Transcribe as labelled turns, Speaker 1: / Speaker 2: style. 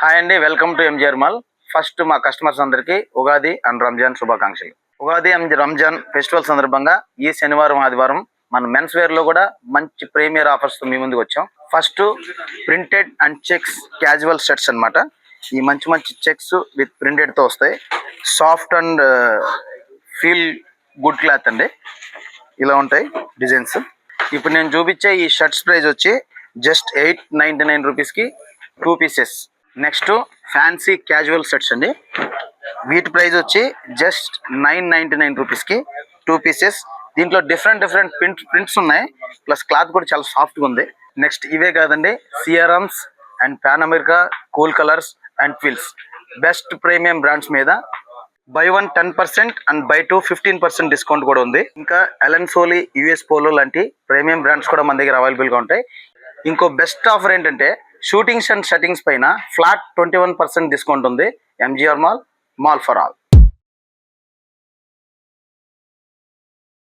Speaker 1: Hi అండి, welcome to MGR mall. First మా customers అందరికీ ఉగాది అండ్ రంజాన్ శుభాకాంక్షలు. ఉగాది అండ్ రంజాన్ ఫెస్టివల్ సందర్భంగా ఈ శనివారం ఆదివారం మన మెన్స్ వేర్ లో కూడా మంచి ప్రీమియర్ ఆఫర్స్ తో మీ ముందుకు వచ్చాం. First printed and checks casual shirts అన్నమాట. ఈ మంచి మంచి చెక్స్ విత్ ప్రింటెడ్ తో వస్తాయి. Soft and feel good cloth అండి. ఇలా ఉంటాయి డిజైన్స్. ఇప్పుడు నేను చూపించే ఈ షర్ట్స్ ప్రైస్ వచ్చి జస్ట్ 899 రూపీస్కి 2 pieces. Next fancy casual sets అండి. వీటి ప్రైస్ వచ్చి జస్ట్ 999 రూపీస్కి 2 పీసెస్. దీంట్లో డిఫరెంట్ ప్రింట్స్ ఉన్నాయి, ప్లస్ క్లాత్ కూడా చాలా సాఫ్ట్గా ఉంది. నెక్స్ట్ ఇవే కాదండి, CRMs and Pan America, cool colours and twills best premium brands మీద బై 1 10% అండ్ బై 2 15% డిస్కౌంట్ కూడా ఉంది. ఇంకా ఎలన్ సోలీ, యుఎస్ పోలో లాంటి ప్రీమియం బ్రాండ్స్ కూడా మన దగ్గర అవైలబుల్గా ఉంటాయి. ఇంకో బెస్ట్ ఆఫర్ ఏంటంటే షూటింగ్స్ అండ్ షట్టింగ్స్ పైన ఫ్లాట్ 21% డిస్కౌంట్ ఉంది. MGR mall for all.